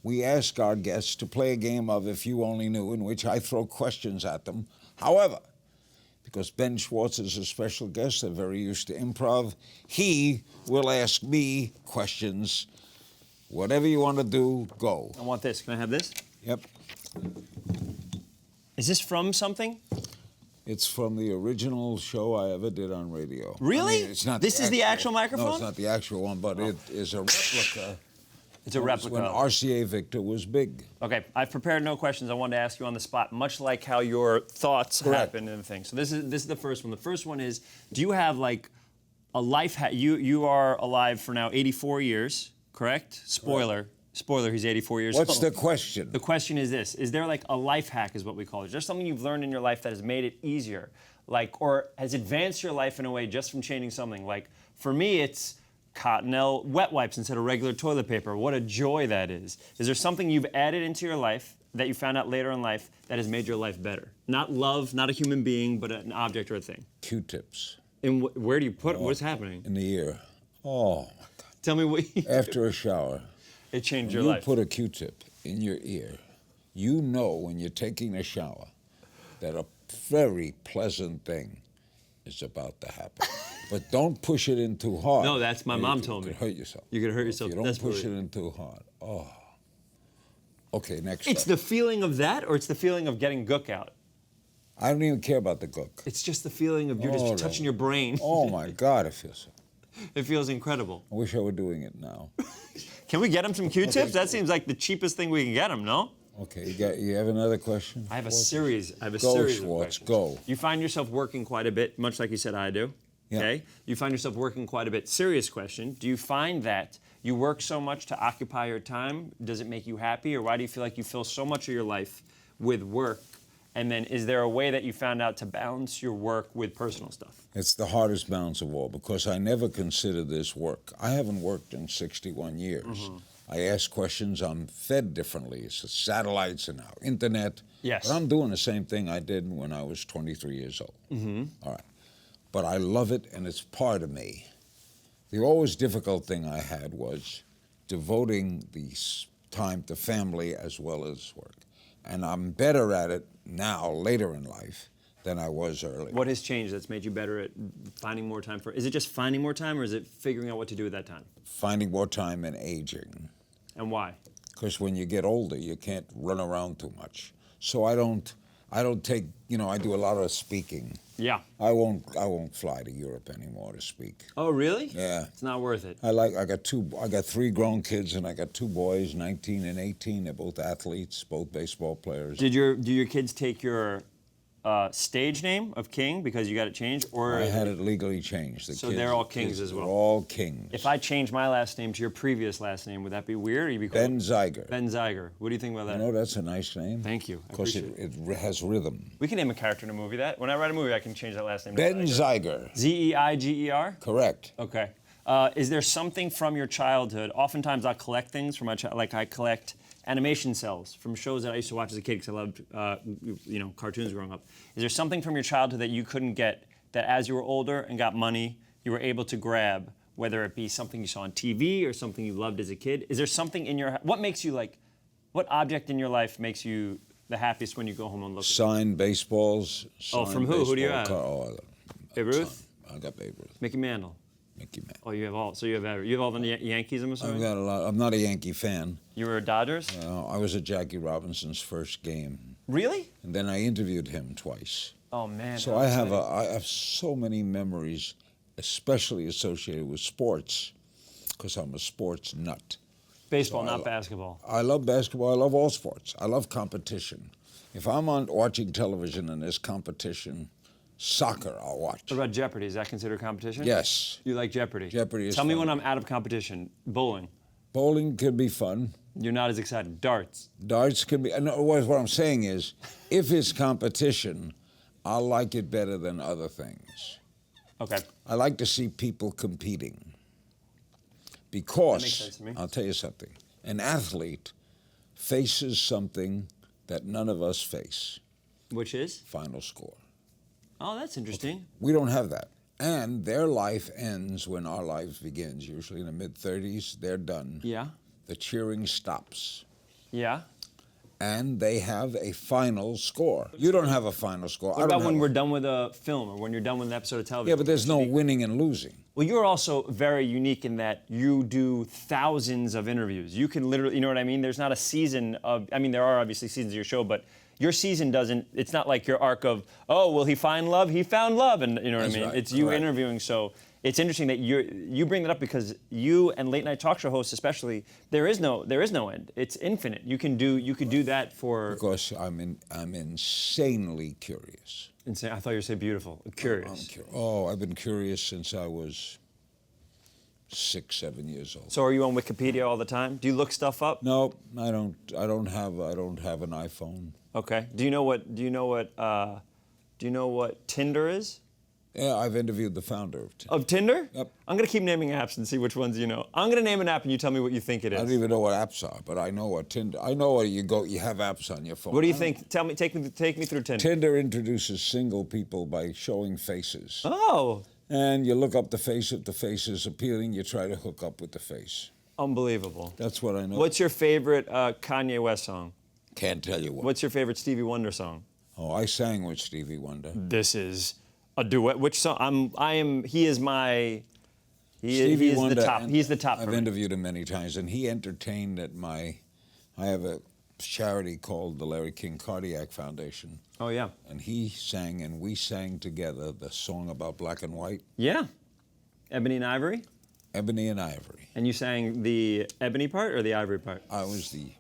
we ask our guests to play a game of If You Only Knew, in which I throw questions at them. However, because Ben Schwartz is a special guest, they're very used to improv, he will ask me questions. Whatever you want to do, go. I want this. Can I have this? Yep. Is this from something? It's from the original show I ever did on radio. Really? I mean, it's not This is the actual microphone? No, it's not the actual one, but it is a replica. It's a replica. When RCA Victor was big. Okay, I've prepared no questions. I wanted to ask you on the spot, much like how your thoughts happen and things. So this is the first one. The first one is, do you have like a life hack? You are alive for now 84 years, correct? Spoiler. Spoiler, he's 84 years old. What's the question? The question is this. Is there like a life hack is what we call it? Is there something you've learned in your life that has made it easier? Like, or has advanced your life in a way just from changing something? Like, for me, it's Cottonelle wet wipes instead of regular toilet paper. What a joy that is. Is there something you've added into your life that you found out later in life that has made your life better? Not love, not a human being, but an object or a thing. Q-tips. And where do you put it? What's happening? In the ear. Oh, my God. Tell me what you After a shower. It changed your you life. You put a Q-tip in your ear. You know when you're taking a shower that a very pleasant thing is about to happen. But don't push it in too hard. No, that's my mom told me. You could hurt yourself. You could hurt yourself. If you don't push it in too hard. Oh. Okay, next It's step. the feeling of that, or it's the feeling of getting gook out? I don't even care about the gook. It's just the feeling of you're just touching your brain. Oh, my God, it feels so. It feels incredible. I wish I were doing it now. Can we get him some Q-tips? That seems like the cheapest thing we can get him, no? Okay, you have another question? I have a series. I have a Go, series of Schwartz, questions. go. You find yourself working quite a bit, much like you said I do. Yeah. Okay? You find yourself working quite a bit. Serious question. Do you find that you work so much to occupy your time? Does it make you happy? Or why do you feel like you fill so much of your life with work? And then is there a way that you found out to balance your work with personal stuff? It's the hardest balance of all because I never considered this work. I haven't worked in 61 years. Mm-hmm. I ask questions, I'm fed differently. It's the satellites and now internet. Yes. But I'm doing the same thing I did when I was 23 years old. Mm-hmm. All right. But I love it and it's part of me. The always difficult thing I had was devoting the time to family as well as work. And I'm better at it now, later in life, than I was earlier. What has changed that's made you better at finding more time for? Is it just finding more time, or is it figuring out what to do with that time? Finding more time and aging. And why? Because when you get older, you can't run around too much. So I don't take, I do a lot of speaking. Yeah. I won't fly to Europe anymore to speak. Oh, really? Yeah. It's not worth it. I got 3 grown kids and I got 2 boys, 19 and 18. They're both athletes, both baseball players. Do your kids take your stage name of King because you got it changed, or I had it legally changed. So they're all Kings as well. They're all Kings. If I change my last name to your previous last name, would that be weird? Or you'd be called Ben Zeiger. Ben Zeiger. What do you think about that? That's a nice name. Thank you. Because it has rhythm. We can name a character in a movie that. When I write a movie, I can change that last name to Ben Zeiger. Zeiger? Correct. Okay. Is there something from your childhood? Oftentimes I'll collect things from my childhood, like I collect animation cells from shows that I used to watch as a kid because I loved, cartoons growing up. Is there something from your childhood that you couldn't get that as you were older and got money, you were able to grab, whether it be something you saw on TV or something you loved as a kid? Is there something in what makes you what object in your life makes you the happiest when you go home and look at it? Signed baseballs. From who? Who do you have? Babe Ruth? I got Babe Ruth. Mickey Mantle. Mickey Mantle. Oh, you have all. So you have all the Yankees, I'm assuming? I've got a lot. I'm not a Yankee fan. You were a Dodgers? I was at Jackie Robinson's first game. Really? And then I interviewed him twice. Oh man. So I have so many memories, especially associated with sports, because I'm a sports nut. Baseball, not basketball. I love basketball. I love all sports. I love competition. If I'm watching television and there's competition, soccer I'll watch. What about Jeopardy? Is that considered competition? Yes. You like Jeopardy? Jeopardy is Tell me fun. when I'm out of competition. Bowling. Bowling can be fun. You're not as excited. Darts. Darts can be. No, what I'm saying is, if it's competition, I'll like it better than other things. Okay. I like to see people competing. Because, that makes sense to me. I'll tell you something, an athlete faces something that none of us face. Which is? Final score. Oh, that's interesting. Okay. We don't have that. And their life ends when our life begins, usually in the mid-30s. They're done. Yeah. The cheering stops. Yeah. and they have a final score. You don't have a final score. What about when we're done with a film or when you're done with an episode of television? Yeah, but there's no winning and losing. Well, you're also very unique in that you do thousands of interviews. You can literally, you know what I mean? There's not a season of, I mean, there are obviously seasons of your show, but your season doesn't, it's not like your arc of, oh, will he find love? He found love, and you know what I mean? Right. It's you Correct. interviewing, so it's interesting that you bring that up because you and late night talk show hosts especially, there is no end. It's infinite. You could do that for. Because I'm insanely curious. Insane. I thought you were saying beautiful. Curious. I've been curious since I was 6, 7 years old. So are you on Wikipedia all the time? Do you look stuff up? No, I don't. I don't have an iPhone. Okay. Do you know what Tinder is? Yeah, I've interviewed the founder of Tinder. Of Tinder? Yep. I'm gonna keep naming apps and see which ones you know. I'm gonna name an app and you tell me what you think it is. I don't even know what apps are, but I know what Tinder. I know where you go. You have apps on your phone. What do you think? Take me through Tinder. Tinder introduces single people by showing faces. Oh, And you look up the face. If the face is appealing, you try to hook up with the face. unbelievable. That's what I know. What's your favorite Kanye West song? Can't tell you what. What's your favorite Stevie Wonder song? Oh, I sang with Stevie Wonder. This is a duet. Which song? He is my. Stevie is Wonder. the top. He's the top. I've for me. interviewed him many times, and he entertained at I have a charity called the Larry King Cardiac Foundation, Oh yeah. and he sang and we sang together the song about black and white, Yeah. Ebony and Ivory. Ebony and Ivory. And you sang the ebony part or the ivory part? I was the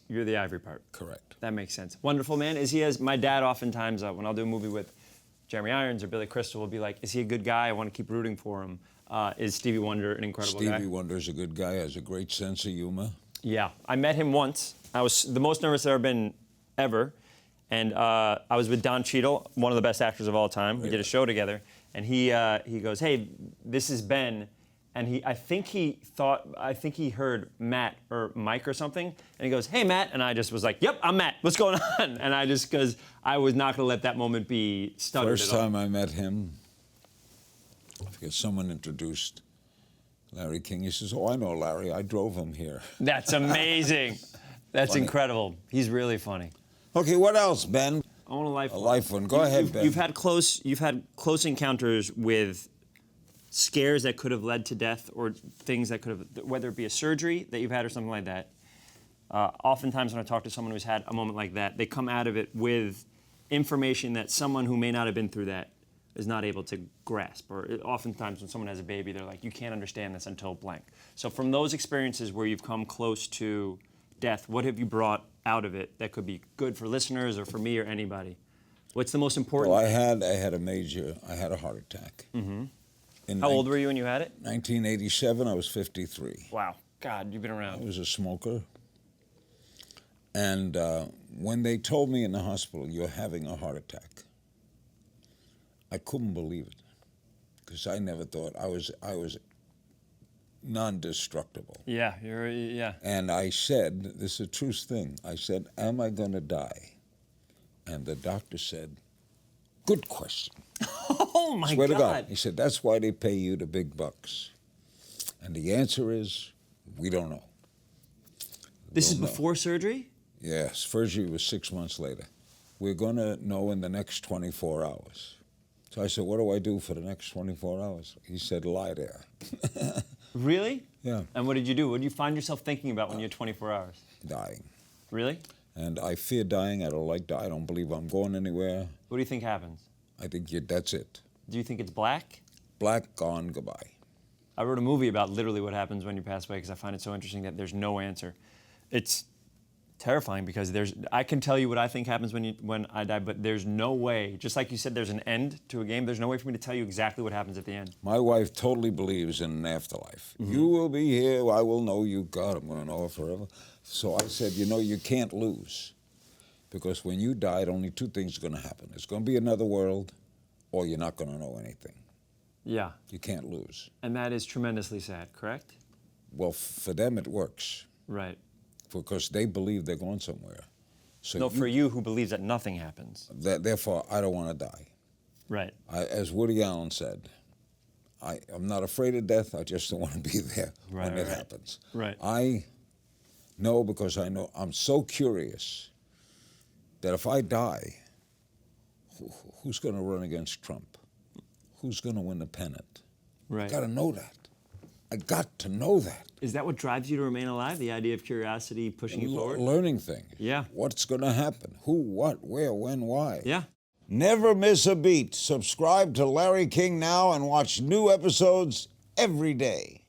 You're the ivory part. correct. That makes sense. Wonderful man. Is he as my dad oftentimes when I'll do a movie with Jeremy Irons or Billy Crystal will be like, is he a good guy? I want to keep rooting for him. Is Stevie Wonder an incredible guy? Stevie Wonder's a good guy, has a great sense of humor. Yeah, I met him once. I was the most nervous I've ever been, and I was with Don Cheadle, one of the best actors of all time. We did a show together, and he goes, "Hey, this is Ben," and I think he heard Matt or Mike or something, and he goes, "Hey, Matt," and I just was like, "Yep, I'm Matt. What's going on?" And because I was not going to let that moment be stuttered. First at all. time I met him, because someone introduced Larry King. He says, "Oh, I know Larry. I drove him here." That's amazing. That's Funny. incredible. He's really funny. Okay, what else, Ben? I want a life A life one. Go ahead, Ben. You've had close encounters with scares that could have led to death or things that could have, whether it be a surgery that you've had or something like that. Oftentimes when I talk to someone who's had a moment like that, they come out of it with information that someone who may not have been through that is not able to grasp. Or oftentimes when someone has a baby, they're like, you can't understand this until blank. So from those experiences where you've come close to death, what have you brought out of it that could be good for listeners or for me or anybody? What's the most important? Well, I had a heart attack. Mm-hmm. How old were you when you had it? 1987, I was 53. Wow. God, you've been I around. was a smoker. And when they told me in the hospital, you're having a heart attack, I couldn't believe it, because I never thought I was non-destructible. Yeah, And I said, this is a true thing, I said, am I going to die? And the doctor said, good question. Oh my Swear God. to God. He said, that's why they pay you the big bucks. And the answer is, we don't know. This is Don't know. before surgery? Yes, surgery was 6 months later. We're going to know in the next 24 hours. So I said, what do I do for the next 24 hours? He said, lie there. Really? Yeah. And what did you do? What did you find yourself thinking about when you had 24 hours? Dying. Really? And I fear dying. I don't like dying. I don't believe I'm going anywhere. What do you think happens? I think that's it. Do you think it's black? Black, gone, goodbye. I wrote a movie about literally what happens when you pass away because I find it so interesting that there's no answer. It's terrifying because I can tell you what I think happens when I die, but there's no way, just like you said there's an end to a game, there's no way for me to tell you exactly what happens at the end. My wife totally believes in an afterlife. Mm-hmm. You will be here. I will know you. God, I'm going to know her forever. So I said, you can't lose. Because when you died, only two things are going to happen. It's going to be another world, or you're not going to know anything. Yeah. You can't lose. And that is tremendously sad, correct? Well, for them it works, Right. because they believe they're going somewhere. So No, for you who believes that nothing happens. Therefore, I don't want to die. Right. As Woody Allen said, I'm not afraid of death, I just don't want to be there when it happens. Right. I No, because I know I'm so curious that if I die, who's going to run against Trump? Who's going to win the pennant? Right. I got to know that. I got to know that. Is that what drives you to remain alive? The idea of curiosity pushing you forward? Learning things. Yeah. What's going to happen? Who, what, where, when, why? Yeah. Never miss a beat. Subscribe to Larry King now and watch new episodes every day.